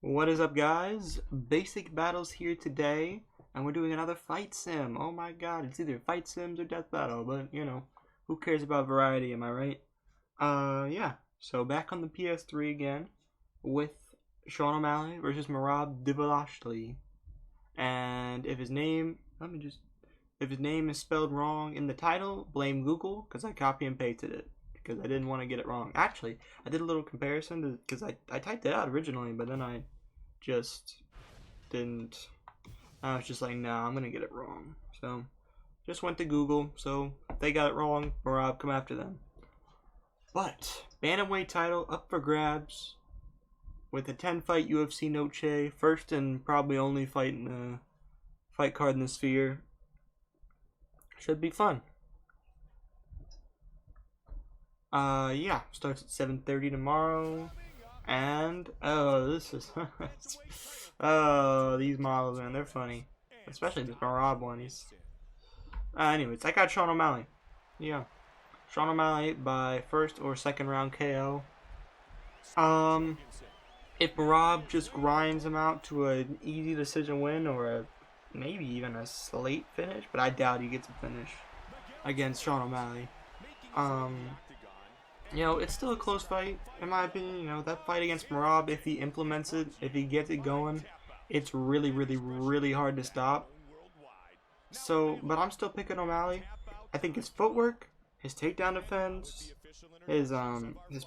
What is up, guys? Basic Battles here today, and we're doing another fight sim. Oh my god, it's either fight sims or death battle, but you know, who cares about variety, am I right? Yeah. So back on the PS3 again with Sean O'Malley versus Merab Dvalishvili. And if his name, if his name is spelled wrong in the title, blame Google, because I copy and pasted it. Because I didn't want to get it wrong. Actually, I did a little comparison because I typed it out originally, but then I just didn't. I was just like, nah, I'm gonna get it wrong. So just went to Google. So if they got it wrong, Merab, come after them. But bantamweight title up for grabs with a 10-fight UFC Noche, first and probably only fight in the fight card in the Sphere. Should be fun. Yeah, starts at 7:30 tomorrow. And oh, this is oh, these models, man, they're funny, especially this Merab one. He's anyways, I got Sean O'Malley. Yeah, Sean O'Malley by first or second round KO. If Merab just grinds him out to an easy decision win or maybe even a slate finish, but I doubt he gets a finish against Sean O'Malley. You know, it's still a close fight, in my opinion. You know, that fight against Merab, if he implements it, if he gets it going, it's really, really, really hard to stop. So, but I'm still picking O'Malley. I think his footwork, his takedown defense, his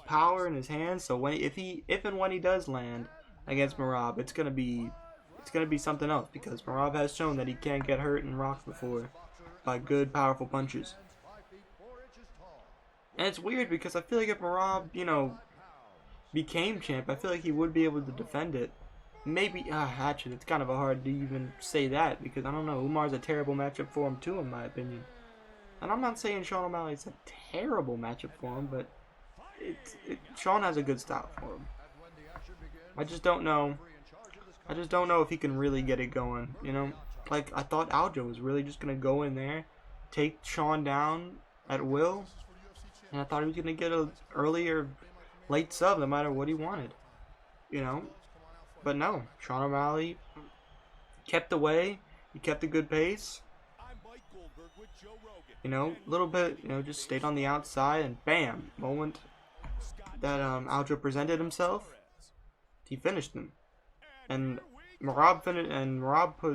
power in his hands. So if and when he does land against Merab, it's gonna be something else, because Merab has shown that he can get hurt and rocked before by good, powerful punches. And it's weird because I feel like if Merab, you know, became champ, I feel like he would be able to defend it. Maybe, actually, it's kind of hard to even say that because I don't know. Umar's a terrible matchup for him too, in my opinion. And I'm not saying Sean O'Malley's a terrible matchup for him, but Sean has a good style for him. I just don't know. I just don't know if he can really get it going. You know, like I thought Aljo was really just gonna go in there, take Sean down at will. And I thought he was going to get an early or late sub no matter what he wanted. You know? But no. Sean O'Malley kept away. He kept a good pace. You know, a little bit, you know, just stayed on the outside and bam. Moment that Aljo presented himself, he finished him. And Merab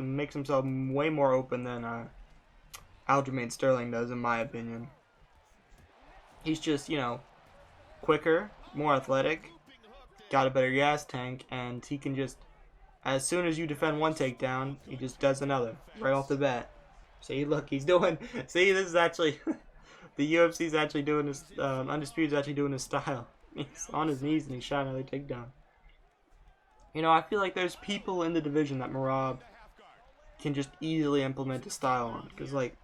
makes himself way more open than Aljamain Sterling does, in my opinion. He's just, you know, quicker, more athletic, got a better gas tank, and he can just, as soon as you defend one takedown, he just does another, right off the bat. See, look, he's doing, see, this is actually, the UFC's actually doing this, Undisputed's actually doing his style. He's on his knees and he's shot another takedown. You know, I feel like there's people in the division that Merab can just easily implement his style on. Because, like,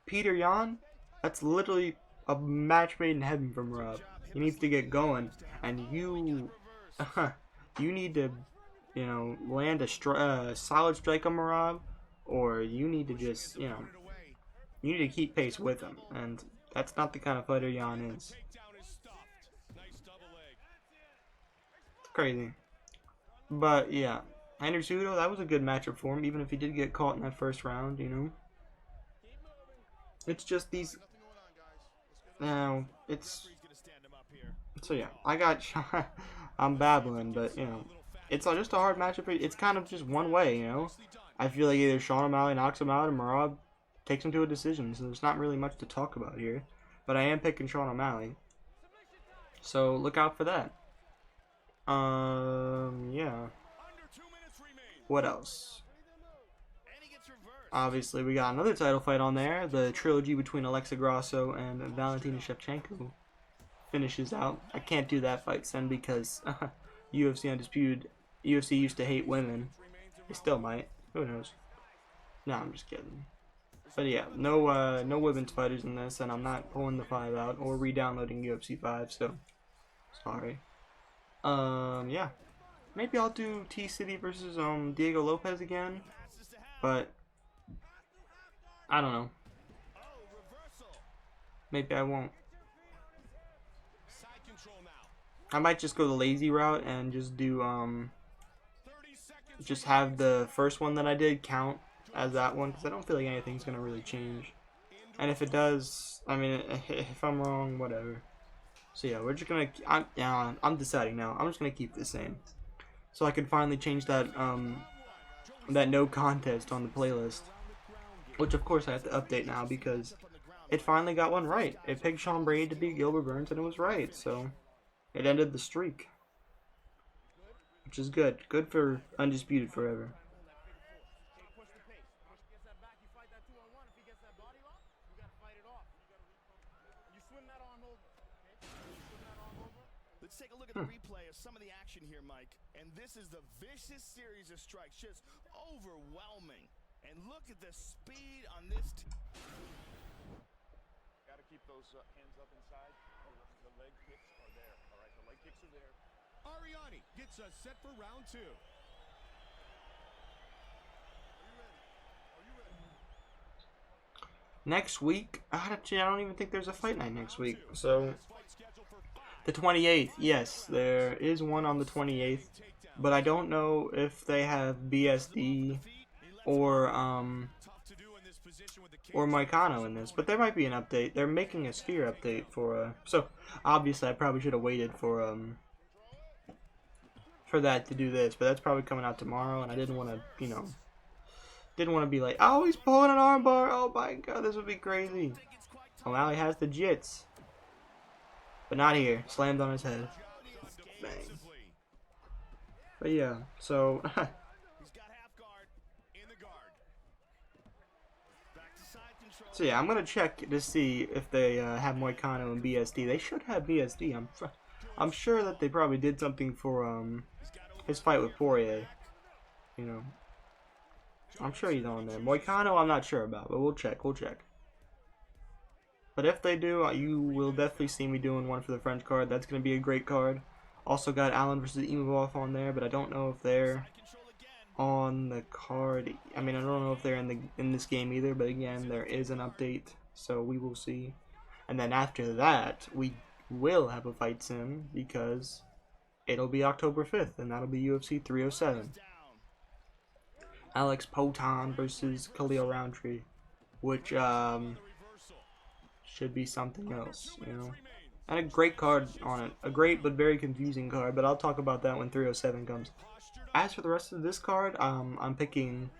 Peter Yan, that's literally a match made in heaven for Merab. He needs to get going, and you need to, you know, land a solid strike on Merab, or you need to just, you know, you need to keep pace with him, and that's not the kind of fighter Yan is. It's crazy, but yeah, Henry Cejudo, that was a good matchup for him, even if he did get caught in that first round. You know, it's just these. Now, so yeah, I got, I'm babbling, but, you know, it's just a hard matchup. It's kind of just one way, you know. I feel like either Sean O'Malley knocks him out or Merab takes him to a decision, so there's not really much to talk about here. But I am picking Sean O'Malley, so look out for that. Yeah. What else? Obviously, we got another title fight on there. The trilogy between Alexa Grasso and Valentina Shevchenko finishes out. I can't do that fight, son, because UFC Undisputed. UFC used to hate women. They still might. Who knows? No, I'm just kidding. But yeah, no women's fighters in this, and I'm not pulling the 5 out or re-downloading UFC 5. So sorry. Yeah. Maybe I'll do T-City versus Diego Lopez again, but I don't know. Maybe I won't. I might just go the lazy route and just do just have the first one that I did count as that one, because I don't feel like anything's gonna really change. And if it does, I mean, if I'm wrong, whatever. So yeah, we're just gonna. I'm deciding now. I'm just gonna keep the same, so I can finally change that that no contest on the playlist, which of course I have to update now because it finally got one right. It picked Sean Brady to beat Gilbert Burns, and it was right. So it ended the streak, which is good. Good for Undisputed Forever. Let's take a look at the replay of some of the action here, Mike. And this is the vicious series of strikes, just overwhelming. And look at the speed on this. Got to keep those hands up inside. The leg kicks are there. All right, the leg kicks are there. Ariani gets us set for round 2. Are you ready? Next week, actually, I don't even think there's a fight night next week. So the 28th, yes, there is one on the 28th, but I don't know if they have BSD or Moicano in this, but there might be an update. They're making a Sphere update for so obviously I probably should have waited for that to do this, but that's probably coming out tomorrow, and I didn't want to, didn't want to be like, oh, he's pulling an armbar, oh my god, this would be crazy. Oh, now he has the jits. But not here. Slammed on his head. Bang. But yeah, so so yeah, I'm gonna check to see if they have Moicano and BSD. They should have BSD. I'm sure that they probably did something for his fight with Poirier. I'm sure he's on there. Moicano, I'm not sure about, but we'll check. But if they do, you will definitely see me doing one for the French card. That's going to be a great card. Also got Allen versus Imavov on there, but I don't know if they're on the card. I mean, I don't know if they're in this game either, but again, there is an update, so we will see. And then after that, we will have a fight sim because it'll be October 5th, and that'll be UFC 307. Alex Potan versus Khalil Roundtree, which should be something else, And a great card on it. A great but very confusing card, but I'll talk about that when 307 comes. As for the rest of this card, I'm picking...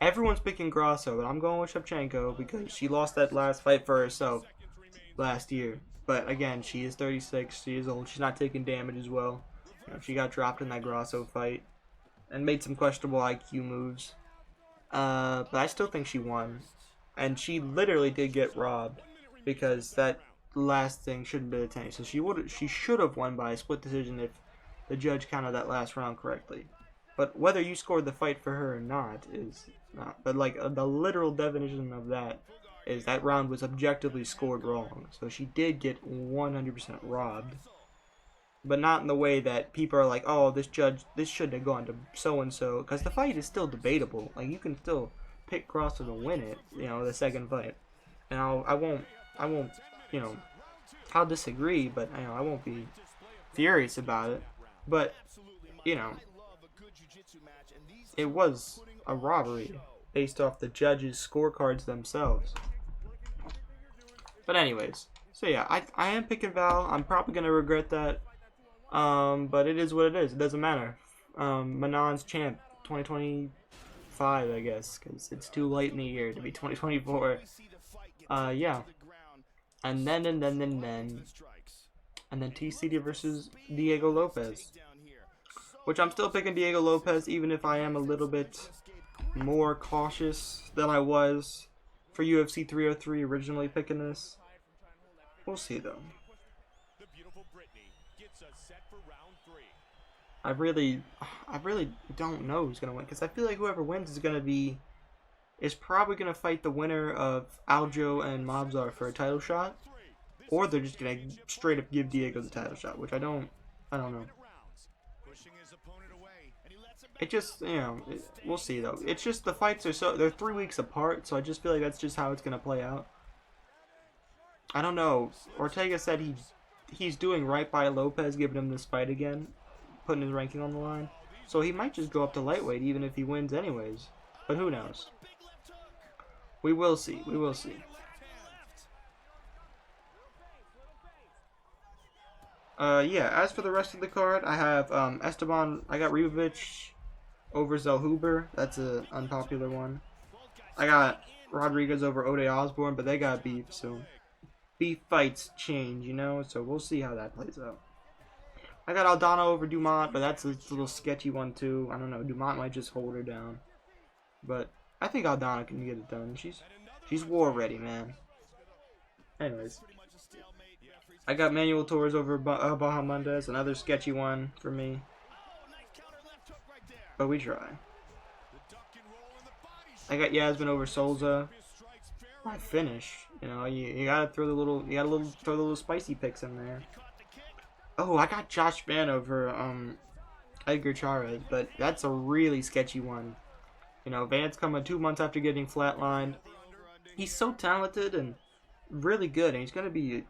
everyone's picking Grasso, but I'm going with Shevchenko because she lost that last fight for herself last year. But again, she is 36, she is old, she's not taking damage as well. She got dropped in that Grasso fight and made some questionable IQ moves. But I still think she won. And she literally did get robbed because that last thing shouldn't be a 10. So she should have won by a split decision if the judge counted that last round correctly. But whether you scored the fight for her or not is not. But like the literal definition of that is that round was objectively scored wrong. So she did get 100% robbed. But not in the way that people are like, oh, this shouldn't have gone to so-and-so. Because the fight is still debatable. Like, you can still pick Grasso to win it, the second fight. And I won't, I'll disagree, but, I won't be furious about it. But, it was a robbery based off the judges' scorecards themselves. But anyways, so yeah, I am picking Val. I'm probably going to regret that. But it is what it is. It doesn't matter. Manon's champ 2025, I guess, because it's too late in the year to be 2024. Yeah. And then TCD versus Diego Lopez, which I'm still picking Diego Lopez, even if I am a little bit more cautious than I was for UFC 303 originally picking this. We'll see though. I really don't know who's gonna win, because I feel like whoever wins is probably gonna fight the winner of Aljo and Mobzar for a title shot, or they're just gonna straight up give Diego the title shot, which I don't know. It just, we'll see though. It's just the fights they're 3 weeks apart, so I just feel like that's just how it's gonna play out. I don't know. Ortega said he's doing right by Lopez, giving him this fight again, putting his ranking on the line. So he might just go up to lightweight even if he wins anyways. But who knows? We will see. We will see. Yeah, as for the rest of the card, I have Esteban. I got Ribovic over Zellhuber. That's an unpopular one. I got Rodriguez over Ode Osborne, but they got beef, so beef fights change, you know? So we'll see how that plays out. I got Aldana over Dumont, but that's a little sketchy one too. I don't know. Dumont might just hold her down. But I think Aldana can get it done. She's war ready, man. Anyways. I got Manuel Torres over Bahamondes, another sketchy one for me. But we try. I got Yasmin over Souza. My finish, you know, you gotta throw the little, throw the little spicy picks in there. Oh, I got Josh Mann over Edgar Chavez, but that's a really sketchy one. You know, Van's coming 2 months after getting flatlined. He's so talented and really good, and he's gonna be.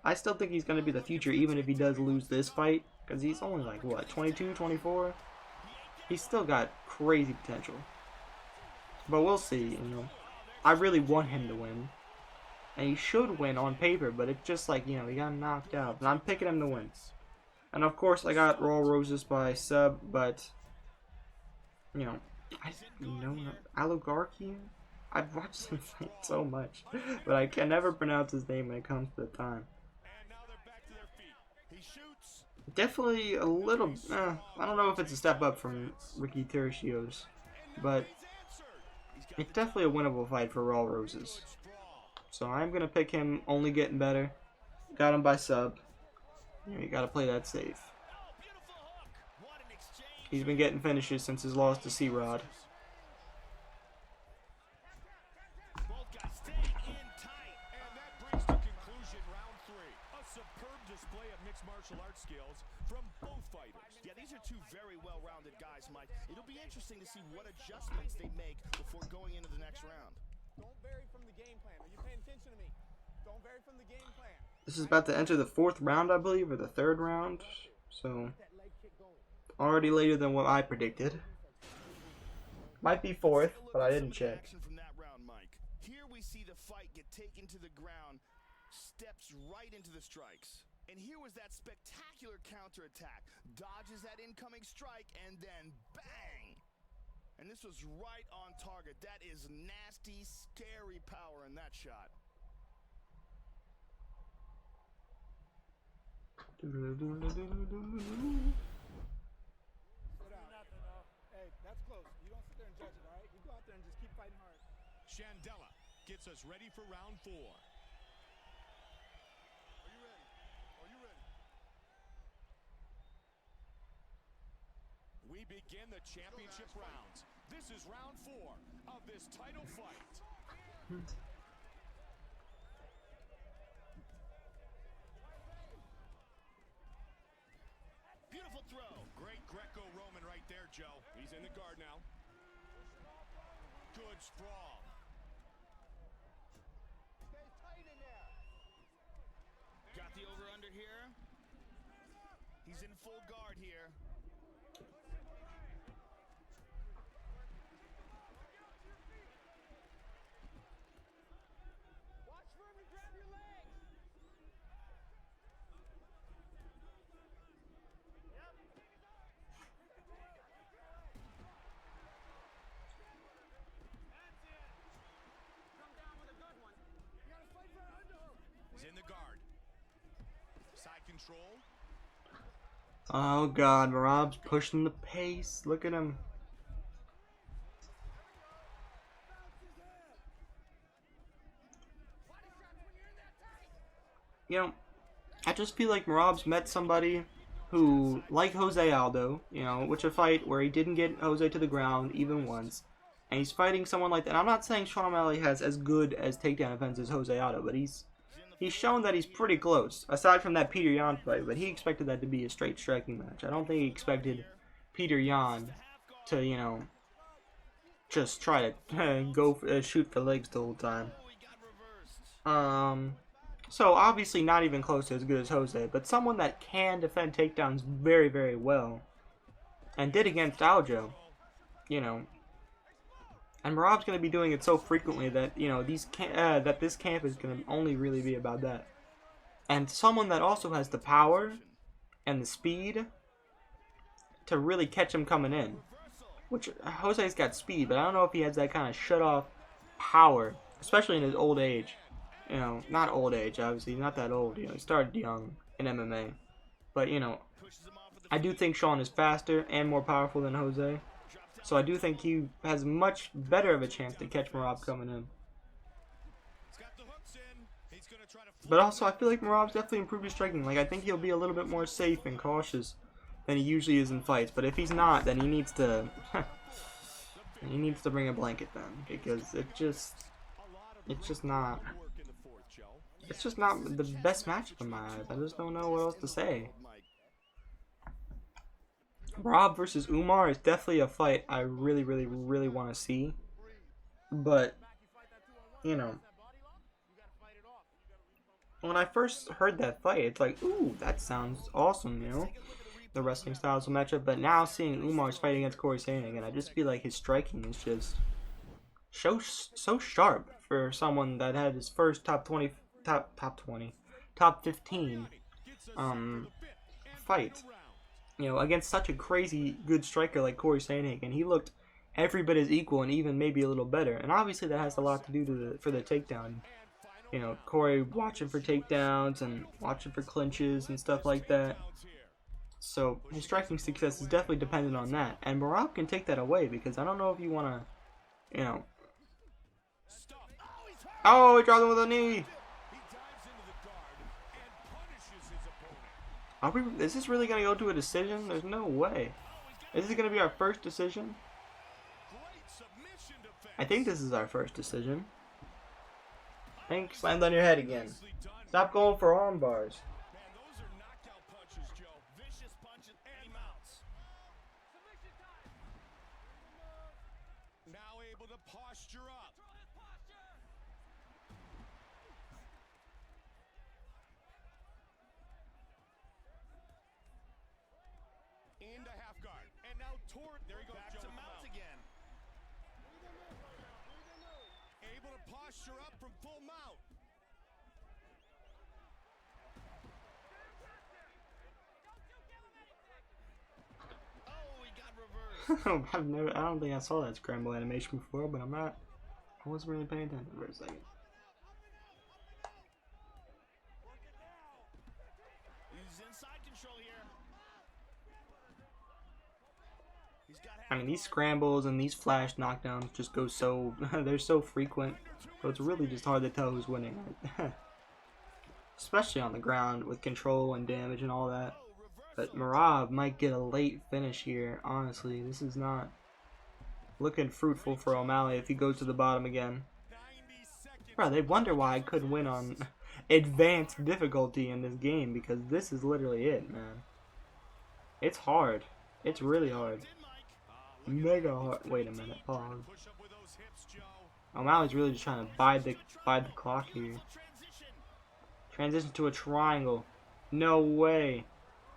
I still think he's gonna be the future, even if he does lose this fight, because he's only like what, 22, 24. He's still got crazy potential. But we'll see, you know. I really want him to win. And he should win on paper, but it's just like, you know, he got knocked out. And I'm picking him to win. And of course, I got Raw Roses by sub, but, you know, Aligarki? I've watched him fight so much, but I can never pronounce his name when it comes to the time. Definitely a little, I don't know if it's a step up from Ricky Tercios, but it's definitely a winnable fight for Raw Roses. So I'm going to pick him, only getting better. Got him by sub. You got to play that safe. He's been getting finishes since his loss to C-Rod. Yeah, these are two very well-rounded guys, Mike. It'll be interesting to see what adjustments they make before going into the next round. Don't vary from the game plan. Are you paying attention to me? Don't vary from the game plan. This is about to enter the 4th round, I believe, or the 3rd round. So, already later than what I predicted. Might be 4th, but I didn't check. From that round, Mike. Here we see the fight get taken to the ground, steps right into the strikes. And here was that spectacular counterattack. Dodges that incoming strike, and then bang! And this was right on target. That is nasty, scary power in that shot. Hey, that's close. You don't sit there and judge it, all right? You go out there and just keep fighting hard. Shandella gets us ready for round 4. We begin the championship rounds. This is round 4 of this title fight. Beautiful throw. Great Greco-Roman right there, Joe. He's in the guard now. Good sprawl. Stay tight in there. Got the over-under here. He's in full guard here. He's in the guard. Side control. Oh god, Merab's pushing the pace. Look at him. You know, I just feel like Merab's met somebody who, like Jose Aldo, you know, which a fight where he didn't get Jose to the ground even once, and he's fighting someone like that. I'm not saying Sean O'Malley has as good as takedown defense as Jose Aldo, but he's shown that he's pretty close, aside from that Peter Yan fight, but he expected that to be a straight striking match. I don't think he expected Peter Yan to, you know, just try to shoot for legs the whole time. So obviously not even close to as good as Jose, but someone that can defend takedowns very, very well. and did against Aljo, you know. And Merab's going to be doing it so frequently that, you know, that this camp is going to only really be about that. And someone that also has the power and the speed to really catch him coming in. Which, Jose's got speed, but I don't know if he has that kind of shut-off power, especially in his old age. You know, not old age, obviously, not that old. You know, he started young in MMA. But, you know, I do think Sean is faster and more powerful than Jose. So I do think he has much better of a chance to catch Merab coming in. But also, I feel like Merab's definitely improved his striking. Like, I think he'll be a little bit more safe and cautious than he usually is in fights. But if he's not, then he needs to bring a blanket then, because it's just not the best matchup in my eyes. I just don't know what else to say. Merab versus Umar is definitely a fight I really, really, really want to see. But, you know, when I first heard that fight, it's like, ooh, that sounds awesome, you know? The wrestling styles will match up. But now seeing Umar's fight against Corey Sandhagen, I just feel like his striking is just so sharp for someone that had his first top 15 fight. You know, against such a crazy good striker like Corey Sandhagen, he looked every bit as equal and even maybe a little better. And obviously that has a lot to do for the takedown. You know, Corey watching for takedowns and watching for clinches and stuff like that. So his striking success is definitely dependent on that. And Merab can take that away, because I don't know if you want to, you know. Oh, he dropped him with a knee. Is this really going to go to a decision? There's no way. Is this going to be our first decision? I think this is our first decision. Hank slammed on your head again. Stop going for arm bars. Now able to posture up. Into half guard. And now toward. There he goes. Back to mount again. Able to posture up from full mount. Oh, he got reversed. I don't think I saw that scramble animation before, but I wasn't really paying attention for a second. He's inside control here. I mean, these scrambles and these flash knockdowns just go so, they're so frequent, so it's really just hard to tell who's winning. Especially on the ground with control and damage and all that. But Merab might get a late finish here, honestly. This is not looking fruitful for O'Malley if he goes to the bottom again. Bro, they wonder why I couldn't win on advanced difficulty in this game, because this is literally it, man. It's hard. It's really hard. Mega hard. Wait a minute. Pause. O'Malley's really just trying to bide the clock here. Transition to a triangle. No way.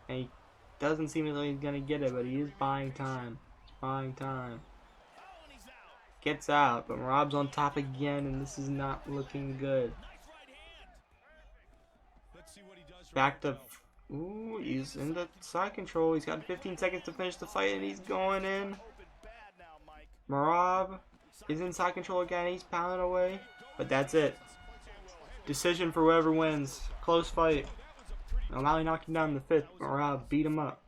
And he doesn't seem like he's gonna get it, but he is buying time. He's buying time. Gets out, but Merab's on top again, and this is not looking good. Back to. Ooh, he's in the side control. He's got 15 seconds to finish the fight, and he's going in. Merab is in side control again. He's pounding away, but that's it. Decision for whoever wins. Close fight. O'Malley knocked him down in the 5th. Merab beat him up.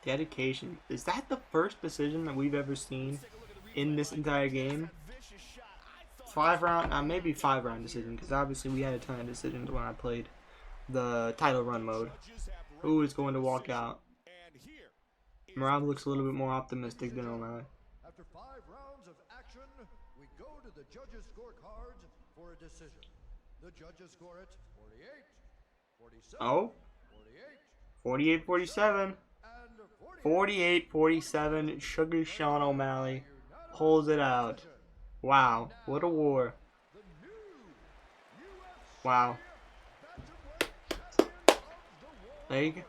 Dedication. Is that the first decision that we've ever seen in this entire game? 5-round, maybe 5-round decision, because obviously we had a ton of decisions when I played the title run mode. Who is going to walk out? Merab looks a little bit more optimistic than O'Malley. After 5 rounds of action, we go to the judges' scorecard for a decision. The judges score it 48, 47, Oh? 48, 48-47. 48-47. Sugar Sean O'Malley pulls it out. Wow, what a war. Wow. There you go.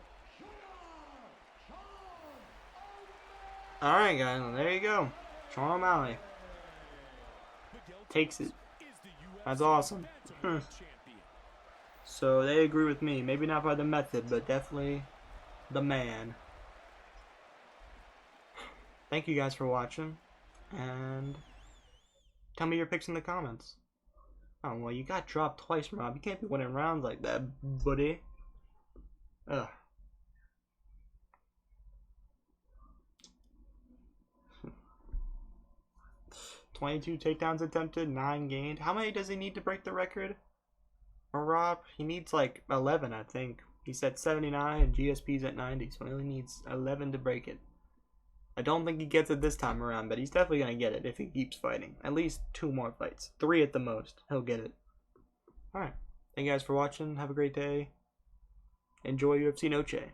Alright, guys, well, there you go. Sean O'Malley takes it. That's awesome. So they agree with me. Maybe not by the method, but definitely the man. Thank you guys for watching, and tell me your picks in the comments. Oh, well, you got dropped twice, Rob. You can't be winning rounds like that, buddy. Ugh. "22 takedowns attempted, 9 gained." How many does he need to break the record? Or Rob? He needs like 11, I think. He's at 79 and GSP's at 90, so he only needs 11 to break it. I don't think he gets it this time around, but he's definitely going to get it if he keeps fighting. At least 2 more fights. 3 at the most. He'll get it. Alright. Thank you guys for watching. Have a great day. Enjoy UFC Noche.